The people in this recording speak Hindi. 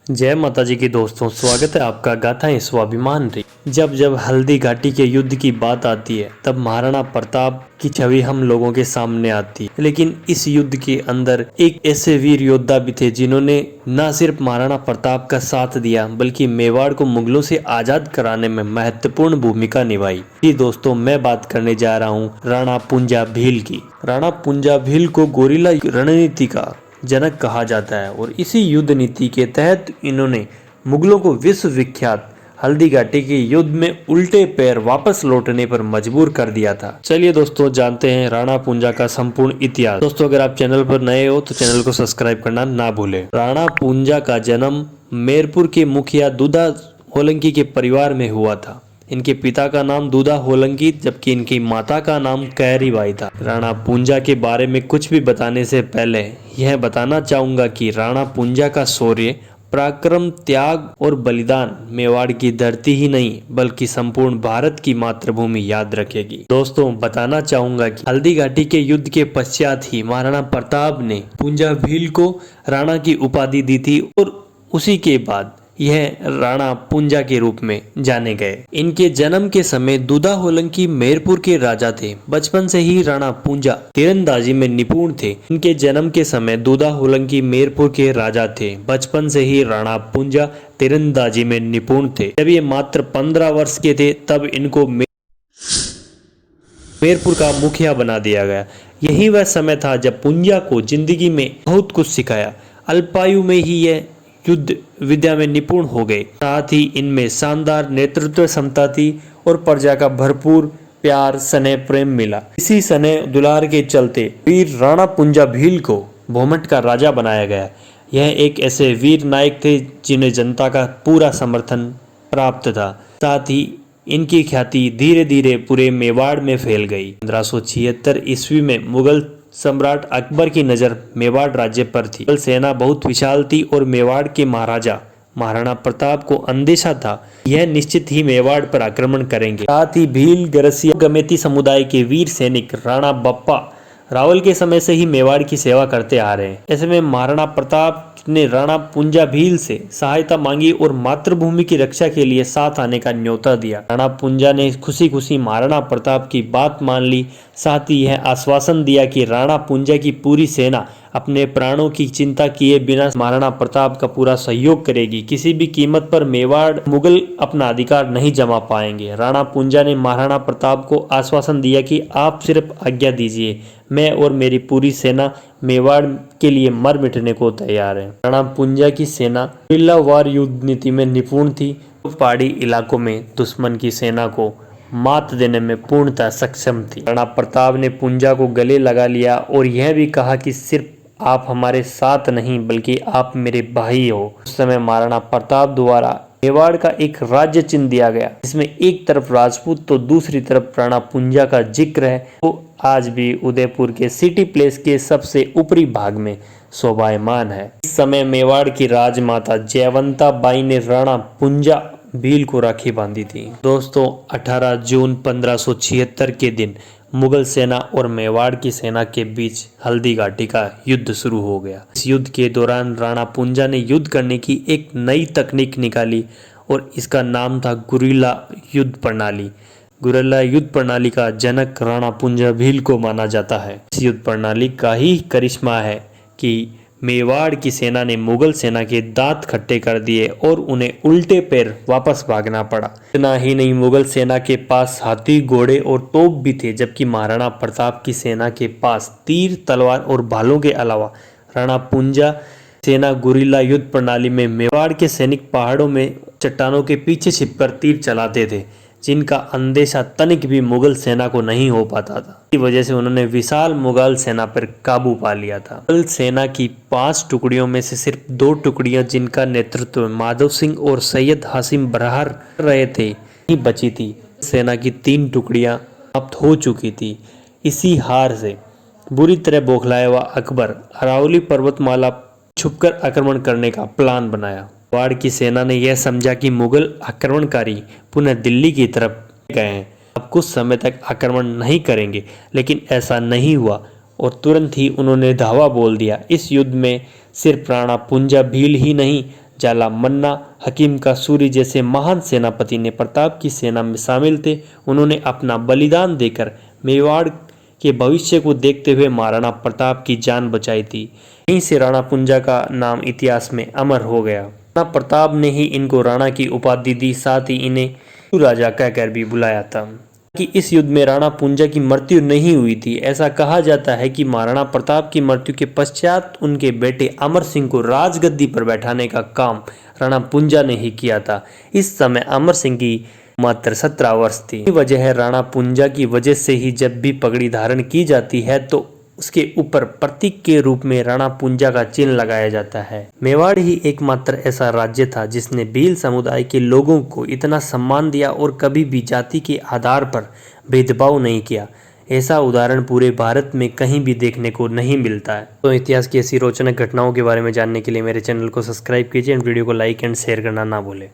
जय माता जी की दोस्तों, स्वागत है आपका गाथाएं स्वाभिमान री। जब जब हल्दी घाटी के युद्ध की बात आती है तब महाराणा प्रताप की छवि हम लोगों के सामने आती है। लेकिन इस युद्ध के अंदर एक ऐसे वीर योद्धा भी थे जिन्होंने न सिर्फ महाराणा प्रताप का साथ दिया बल्कि मेवाड़ को मुगलों से आजाद कराने में महत्वपूर्ण भूमिका निभाई। जी दोस्तों, मैं बात करने जा रहा हूँ राणा पुंजा भील की। राणा पुंजा भील को गोरिल्ला रणनीति का जनक कहा जाता है और इसी युद्ध नीति के तहत इन्होंने मुगलों को विश्व विख्यात हल्दी घाटी के युद्ध में उल्टे पैर वापस लौटने पर मजबूर कर दिया था। चलिए दोस्तों, जानते हैं राणा पुंजा का संपूर्ण इतिहास। दोस्तों, अगर आप चैनल पर नए हो तो चैनल को सब्सक्राइब करना ना भूलें। राणा पुंजा का जन्म मेरपुर के मुखिया दूधा होलंकी के परिवार में हुआ था। इनके पिता का नाम दूधा होलंकी जबकि इनकी माता का नाम कैरीबाई था। राणा पुंजा के बारे में कुछ भी बताने से पहले यह बताना चाहूंगा कि राणा पुंजा का शौर्य, पराक्रम, त्याग और बलिदान मेवाड़ की धरती ही नहीं बल्कि संपूर्ण भारत की मातृभूमि याद रखेगी। दोस्तों, बताना चाहूंगा कि हल्दी घाटी के युद्ध के पश्चात ही महाराणा प्रताप ने पुंजा भील को राणा की उपाधि दी थी और उसी के बाद यह राणा पुंजा के रूप में जाने गए। इनके जन्म के समय दूधा होलंकी मेरपुर के राजा थे। बचपन से ही राणा पुंजा तीरंदाजी में निपुण थे। इनके जन्म के समय दूधा होलंकी मेरपुर के राजा थे। बचपन से ही राणा पुंजा तीरंदाजी में निपुण थे। जब ये मात्र 15 वर्ष के थे तब इनको मेरपुर का मुखिया बना दिया गया। यही वह समय था जब पुंजा को जिंदगी में बहुत कुछ सिखाया। अल्पायु में ही यह युद्ध विद्या में निपुण हो गए। साथ ही इनमें शानदार नेतृत्व क्षमता थी और प्रजा का भरपूर प्यार, स्नेह, प्रेम मिला। इसी स्नेह दुलार के चलते वीर राणा पुंजा भील को भोमट का राजा बनाया गया। यह एक ऐसे वीर नायक थे जिन्हें जनता का पूरा समर्थन प्राप्त था। साथ ही इनकी ख्याति धीरे धीरे पूरे मेवाड़ में फैल गई। 1576 ईस्वी में मुगल सम्राट अकबर की नजर मेवाड़ राज्य पर थी। मुगल सेना बहुत विशाल थी और मेवाड़ के महाराजा महाराणा प्रताप को अंदेशा था यह निश्चित ही मेवाड़ पर आक्रमण करेंगे। साथ ही भील, गरसिया, गमेती समुदाय के वीर सैनिक राणा बप्पा रावल के समय से ही मेवाड़ की सेवा करते आ रहे हैं। ऐसे में महाराणा प्रताप ने राणा पुंजा भील से सहायता मांगी और मातृभूमि की रक्षा के लिए साथ आने का न्योता दिया। राणा पुंजा ने खुशी खुशी महाराणा प्रताप की बात मान ली। साथ ही यह आश्वासन दिया कि राणा पुंजा की पूरी सेना अपने प्राणों की चिंता किए बिना महाराणा प्रताप का पूरा सहयोग करेगी। किसी भी कीमत पर मेवाड़ मुगल अपना अधिकार नहीं जमा पाएंगे। राणा पुंजा ने महाराणा प्रताप को आश्वासन दिया कि आप सिर्फ आज्ञा दीजिए, मैं और मेरी पूरी सेना मेवाड़ के लिए मर मिटने को तैयार है। राणा पुंजा की सेना गुरिल्ला वार युद्ध नीति में निपुण थी। पहाड़ी इलाकों में दुश्मन की सेना को मात देने में पूर्णतः सक्षम थी। राणा प्रताप ने पुंजा को गले लगा लिया और यह भी कहा कि सिर्फ आप हमारे साथ नहीं बल्कि आप मेरे भाई हो। उस समय महाराणा प्रताप द्वारा मेवाड़ का एक राज्य चिन्ह दिया गया जिसमें एक तरफ राजपूत तो दूसरी तरफ राणा पुंजा का जिक्र है। वो आज भी उदयपुर के सिटी प्लेस के सबसे ऊपरी भाग में शोभायमान है। इस समय मेवाड़ की राजमाता जयवंता बाई ने राणा पुंजा भील को राखी बांधी थी। दोस्तों, 18 जून 1576 के दिन मुगल सेना और मेवाड़ की सेना के बीच हल्दी घाटी का युद्ध शुरू हो गया। इस युद्ध के दौरान राणा पुंजा ने युद्ध करने की एक नई तकनीक निकाली और इसका नाम था गुरिल्ला युद्ध प्रणाली। गुरिल्ला युद्ध प्रणाली का जनक राणा पुंजा भील को माना जाता है। इस युद्ध प्रणाली का ही करिश्मा है कि मेवाड़ की सेना ने मुगल सेना के दांत खट्टे कर दिए और उन्हें उल्टे पैर वापस भागना पड़ा। इतना ही नहीं, मुगल सेना के पास हाथी, घोड़े और तोप भी थे जबकि महाराणा प्रताप की सेना के पास तीर, तलवार और भालों के अलावा राणा पुंजा सेना गुरिल्ला युद्ध प्रणाली में मेवाड़ के सैनिक पहाड़ों में चट्टानों के पीछे छिपकर तीर चलाते थे जिनका अंदेशा तनिक भी मुगल सेना को नहीं हो पाता था। इसी वजह से उन्होंने विशाल मुगल सेना पर काबू पा लिया था। मुगल सेना की 5 टुकड़ियों में से सिर्फ 2 टुकड़ियां जिनका नेतृत्व माधव सिंह और सैयद हासिम बरहार कर रहे थे ही बची थी। सेना की 3 टुकड़ियां समाप्त हो चुकी थी। इसी हार से बुरी तरह बौखलाया हुआ अकबर अरावली पर्वतमाला छुपकर आक्रमण करने का प्लान बनाया। मेवाड़ की सेना ने यह समझा कि मुगल आक्रमणकारी पुनः दिल्ली की तरफ गए हैं, अब कुछ समय तक आक्रमण नहीं करेंगे, लेकिन ऐसा नहीं हुआ और तुरंत ही उन्होंने धावा बोल दिया। इस युद्ध में सिर्फ राणा पुंजा भील ही नहीं जाला मन्ना, हकीम का सूरी जैसे महान सेनापति ने प्रताप की सेना में शामिल थे। उन्होंने अपना बलिदान देकर मेवाड़ के भविष्य को देखते हुए महाराणा प्रताप की जान बचाई थी। यहीं से राणा पुंजा का नाम इतिहास में अमर हो गया। राणा प्रताप ने ही इनको राणा की उपाधि दी, साथ ही इन्हें राजा कहकर भी बुलाया था। कि इस युद्ध में राणा पुंजा की मृत्यु नहीं हुई थी। ऐसा कहा जाता है कि महाराणा प्रताप की मृत्यु के पश्चात उनके बेटे अमर सिंह को राजगद्दी पर बैठाने का काम राणा पुंजा ने ही किया था। इस समय अमर सिंह की मात्र 17 वर्ष थी। वजह है राणा पुंजा की वजह से ही जब भी पगड़ी धारण की जाती है तो उसके ऊपर प्रतीक के रूप में राणा पुंजा का चिन्ह लगाया जाता है। मेवाड़ ही एकमात्र ऐसा राज्य था जिसने भील समुदाय के लोगों को इतना सम्मान दिया और कभी भी जाति के आधार पर भेदभाव नहीं किया। ऐसा उदाहरण पूरे भारत में कहीं भी देखने को नहीं मिलता है। तो इतिहास की ऐसी रोचक घटनाओं के बारे में जानने के लिए मेरे चैनल को सब्सक्राइब कीजिए एंड वीडियो को लाइक एंड शेयर करना ना भूलें।